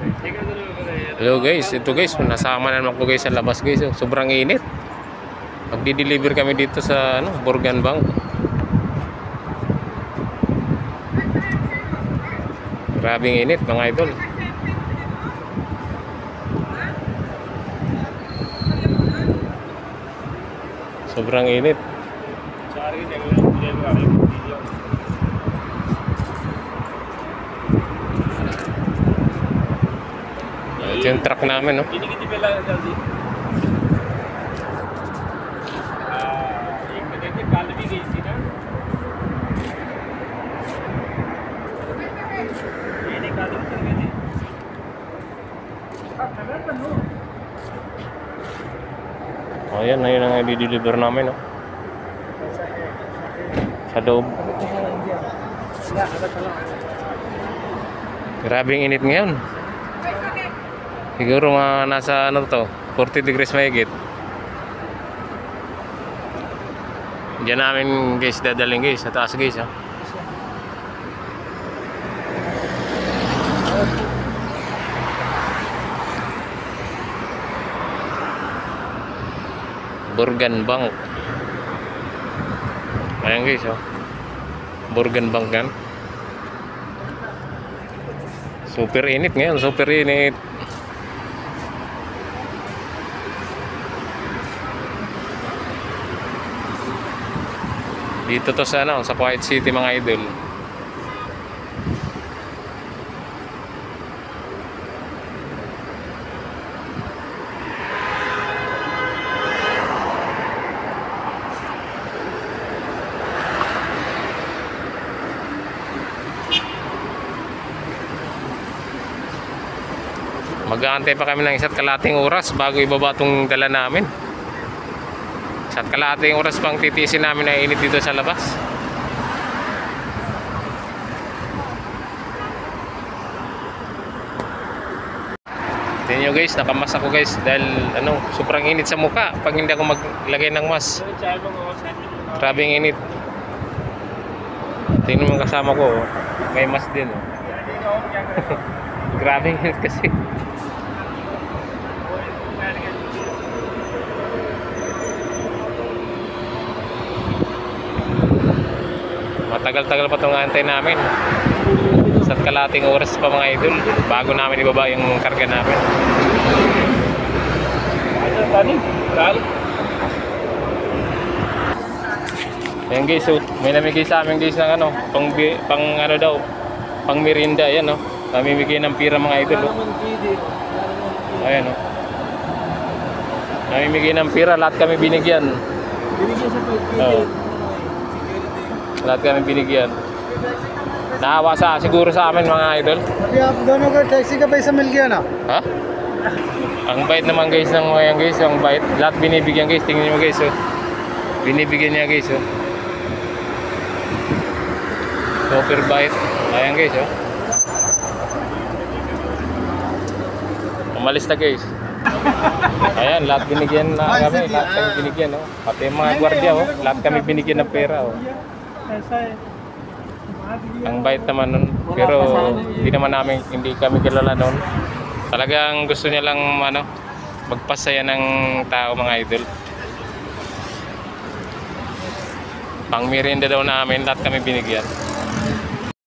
Hello guys, ito guys, nasama na naman ko guys sa labas guys. Sobrang init. Magdi-deliver kami dito sa Burgan Bank. Grabing init mga idol. Sobrang init. Ito yung truck namin, no? Oh, yan, ayun ang i-deliver namin, no? Sa loob. Grabing init ngayon. Siguro mga nasa 40 degrees mahigit. Diyan namin guys dadaling guys, sa taas guys, ha. Burgan Bank. Ayan guys, oh. Burgan Bank yan. Super init ngayon, super init. Dito to sa sa Kuwait City mga idol. Mag-aantay pa kami ng isa't kalating oras bago ibaba itong dala namin. Isa't kalating oras pang titisin namin na init dito sa labas. Tingnan nyo guys, nakamas ako guys dahil sobrang init sa mukha pag hindi ako maglagay ng mask. Grabing init. Tingnan mo kasama ko, may mask din, oh. Grabing init kasi. Matagal-tagal pa itong antay namin. Sa kalating oras pa mga idol bago namin ibaba yung karga namin. Ayan guys, so, may namigay sa amin guys ng pang merinda. Ayan, no? Namimigay ng pira mga idol, oh. Ayan, no? Namimigay ng pira, lahat kami binigyan. Binigyan sa lahat kami binigyan. Naawa siguro sa amin mga idol. अभी आप दोनों का टैक्सी का पैसा मिल गया ना? Ha? Ang bait naman guys ng mga guys, ang bait. Lahat binibigyan guys, tingnan niyo guys, oh. Binibigyan niya guys, oh. Super bait. Ayan guys, oh. Umalis na guys. Ayan, lahat binigyan na kami, lahat kami binigyan, oh. Pati mga gwardiya, oh. Lahat kami binigyan ng pera, oh. Ang bait naman nun, pero hindi kami kilala nun. Talagang gusto niya lang magpasaya ng tao mga idol. Pang merienda daw namin, lahat kami binigyan.